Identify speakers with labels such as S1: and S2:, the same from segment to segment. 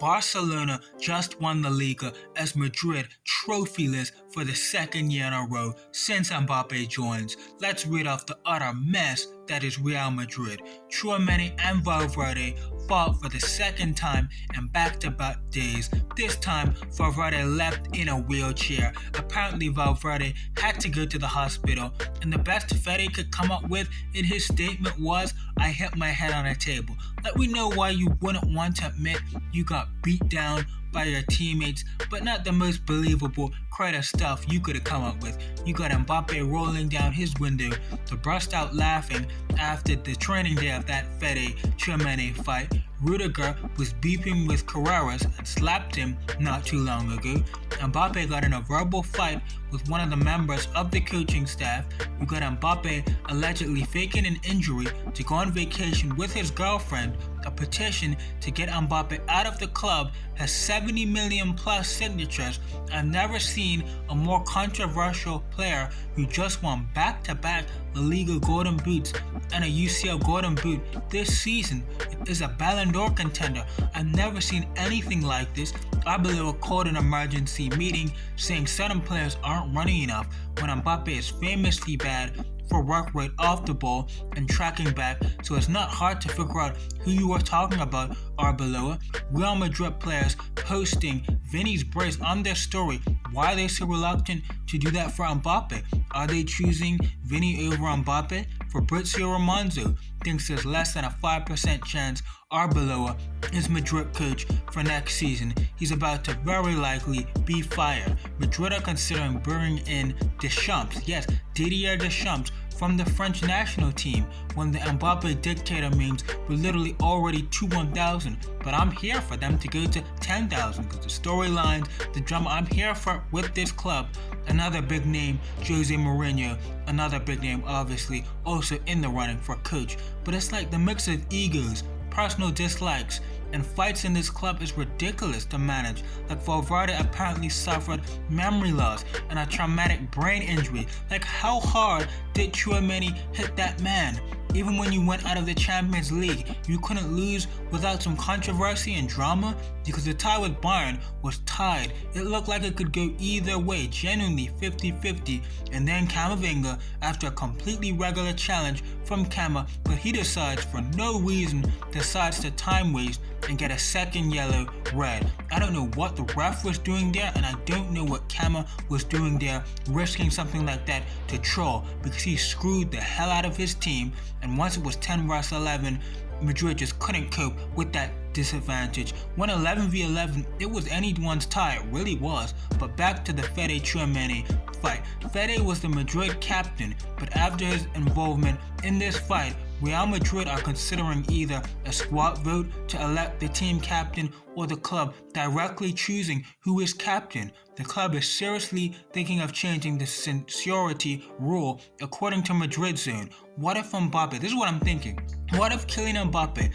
S1: Barcelona just won the Liga as Madrid trophyless for the second year in a row since Mbappe joins. Let's read off the utter mess that is Real Madrid. Tchouaméni and Valverde fought for the second time in back-to-back days. This time, Valverde left in a wheelchair. Apparently, Valverde had to go to the hospital, and the best Fede could come up with in his statement was, "I hit my head on a table." Like, we know why you wouldn't want to admit you got beat down by your teammates, but not the most believable creative stuff you could have come up with. You got Mbappe rolling down his window to burst out laughing after the training day of that Fede Tchouaméni fight. Rudiger was beefing with Carreras and slapped him not too long ago. Mbappe got in a verbal fight with one of the members of the coaching staff. You got Mbappe allegedly faking an injury to go on vacation with his girlfriend. A petition to get Mbappe out of the club has 70 million plus signatures. I've never seen a more controversial player who just won back-to-back La Liga Golden Boots and a UCL Golden Boot this season. It is a Ballon d'Or contender. I've never seen anything like this. Arbeloa called an emergency meeting saying certain players aren't running enough when Mbappe is famously bad for work rate off the ball and tracking back, so it's not hard to figure out who you are talking about, Arbeloa. Real Madrid players posting Vini's brace on their story. Why are they so reluctant to do that for Mbappe? Are they choosing Vini over Mbappe? Fabrizio Romano thinks there's less than a 5% chance Arbeloa is Madrid coach for next season. He's about to very likely be fired. Madrid are considering bringing in Deschamps, yes, Didier Deschamps, from the French national team when the Mbappe dictator memes were literally already to 1,000. But I'm here for them to go to 10,000 because the storylines, the drama, I'm here for with this club. Another big name, Jose Mourinho, another big name obviously also in the running for coach. But it's like the mix of egos, personal dislikes, and fights in this club is ridiculous to manage. Like Valverde apparently suffered memory loss and a traumatic brain injury. Like, how hard did Tchouaméni hit that man? Even when you went out of the Champions League, you couldn't lose without some controversy and drama because the tie with Bayern was tied. It looked like it could go either way, genuinely 50-50. And then Camavinga, after a completely regular challenge from Cama, but he decides for no reason, decides to time waste and get a second yellow red. I don't know what the ref was doing there, and I don't know what Cama was doing there, risking something like that to troll, because he screwed the hell out of his team. And once it was 10 vs 11, Madrid just couldn't cope with that disadvantage. When 11v11, it was anyone's tie, it really was. But back to the Fede Tchouaméni fight. Fede was the Madrid captain, but after his involvement in this fight, Real Madrid are considering either a squad vote to elect the team captain or the club directly choosing who is captain. The club is seriously thinking of changing the seniority rule according to Madrid Zone. What if Mbappe, this is what I'm thinking, what if Kylian Mbappe,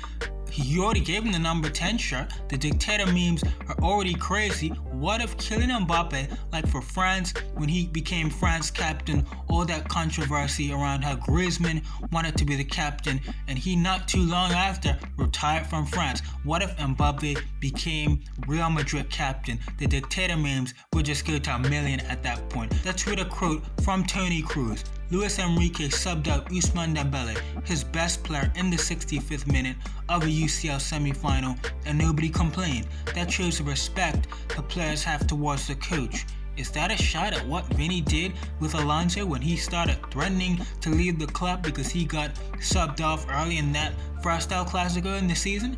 S1: he already gave him the number 10 shirt, the dictator memes are already crazy. What if Kylian Mbappe, like for France, when he became France captain, all that controversy around how Griezmann wanted to be the captain, and he not too long after retired from France. What if Mbappe became Real Madrid captain? The dictator memes would just go to a million at that point. Let's read a quote from Toni Kroos. Luis Enrique subbed out Ousmane Dembele, his best player, in the 65th minute of a UCL semi-final, and nobody complained. That shows the respect the players have towards the coach. Is that a shot at what Vini did with Alonso when he started threatening to leave the club because he got subbed off early in that first El Clasico in the season?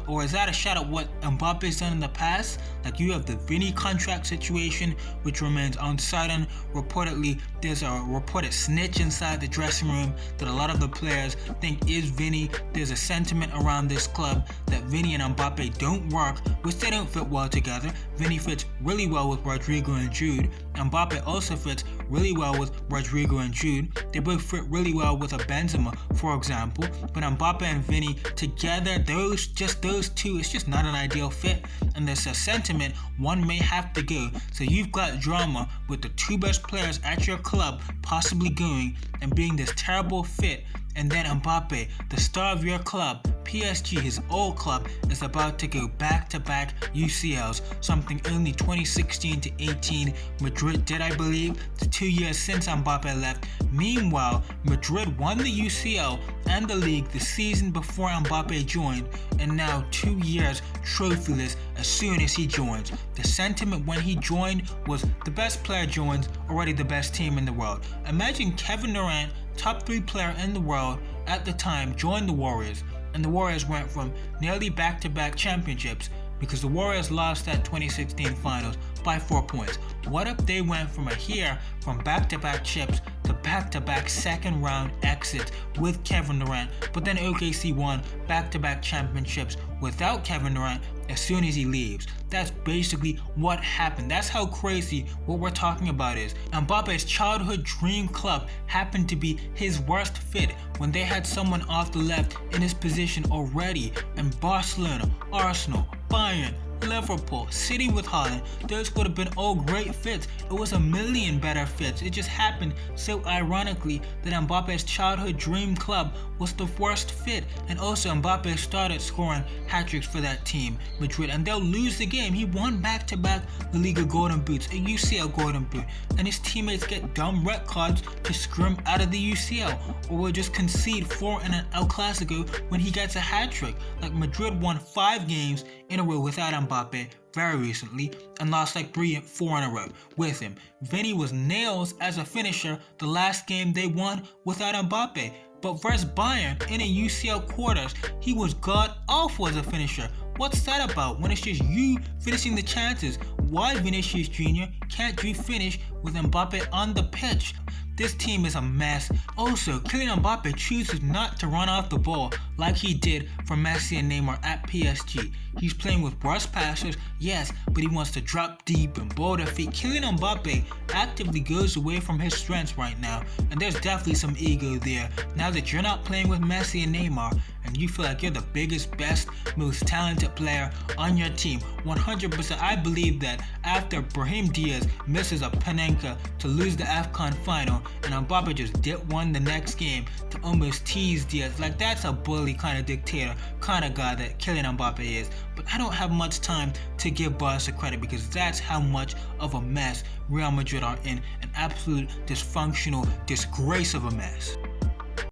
S1: Or is that a shot at what Mbappe's done in the past? Like, you have the Vini contract situation, which remains uncertain. Reportedly, there's a reported snitch inside the dressing room that a lot of the players think is Vini. There's a sentiment around this club that Vini and Mbappe don't work, which they don't fit well together. Vini fits really well with Rodrigo and Jude. Mbappe also fits really well with Rodrigo and Jude. They both fit really well with a Benzema, for example. But Mbappe and Vini together, those two, it's just not an ideal fit. And there's a sentiment one may have to go. So you've got drama with the two best players at your club possibly going and being this terrible fit. And then Mbappe, the star of your club, PSG, his old club, is about to go back-to-back UCLs, something only 2016 to 18 Madrid did, I believe, the 2 years since Mbappe left. Meanwhile, Madrid won the UCL and the league the season before Mbappe joined, and now 2 years trophyless as soon as he joins. The sentiment when he joined was the best player joins, already the best team in the world. Imagine Kevin Durant, top 3 player in the world at the time, joined the Warriors, and the Warriors went from nearly back-to-back championships because the Warriors lost that 2016 finals by 4 points. What if they went from back-to-back chips to back-to-back second round exits with Kevin Durant, but then OKC won back-to-back championships without Kevin Durant as soon as he leaves? That's basically what happened. That's how crazy what we're talking about is. Mbappe's childhood dream club happened to be his worst fit when they had someone off the left in his position already, and Barcelona, Arsenal, Bayern, Liverpool, City with Haaland, those would have been all great fits. It was a million better fits. It just happened so ironically that Mbappe's childhood dream club was the worst fit, and also Mbappe started scoring hat-tricks for that team, Madrid, and they'll lose the game. He won back-to-back La Liga Golden Boots, a UCL Golden Boot, and his teammates get dumb red cards to scrim out of the UCL, or will just concede 4 in an El Clasico when he gets a hat-trick. Like Madrid won 5 games in a row without Mbappe very recently and lost like 3-4 in a row with him. Vinny was nails as a finisher the last game they won without Mbappe, but versus Bayern in a UCL quarters, he was god awful as a finisher. What's that about when it's just you finishing the chances? Why, Vinicius Jr., can't you finish with Mbappe on the pitch? This team is a mess. Also, Kylian Mbappe chooses not to run off the ball like he did for Messi and Neymar at PSG. He's playing with worse passers, yes, but he wants to drop deep and ball their feet. Kylian Mbappe actively goes away from his strengths right now, and there's definitely some ego there. Now that you're not playing with Messi and Neymar, and you feel like you're the biggest, best, most talented player on your team, 100% I believe that after Brahim Diaz misses a Panenka to lose the AFCON final, and Mbappe just dip one the next game to almost tease Diaz, like that's a bully kind of dictator kind of guy that Kylian Mbappe is. But I don't have much time to give Barca credit because that's how much of a mess Real Madrid are in, an absolute dysfunctional disgrace of a mess.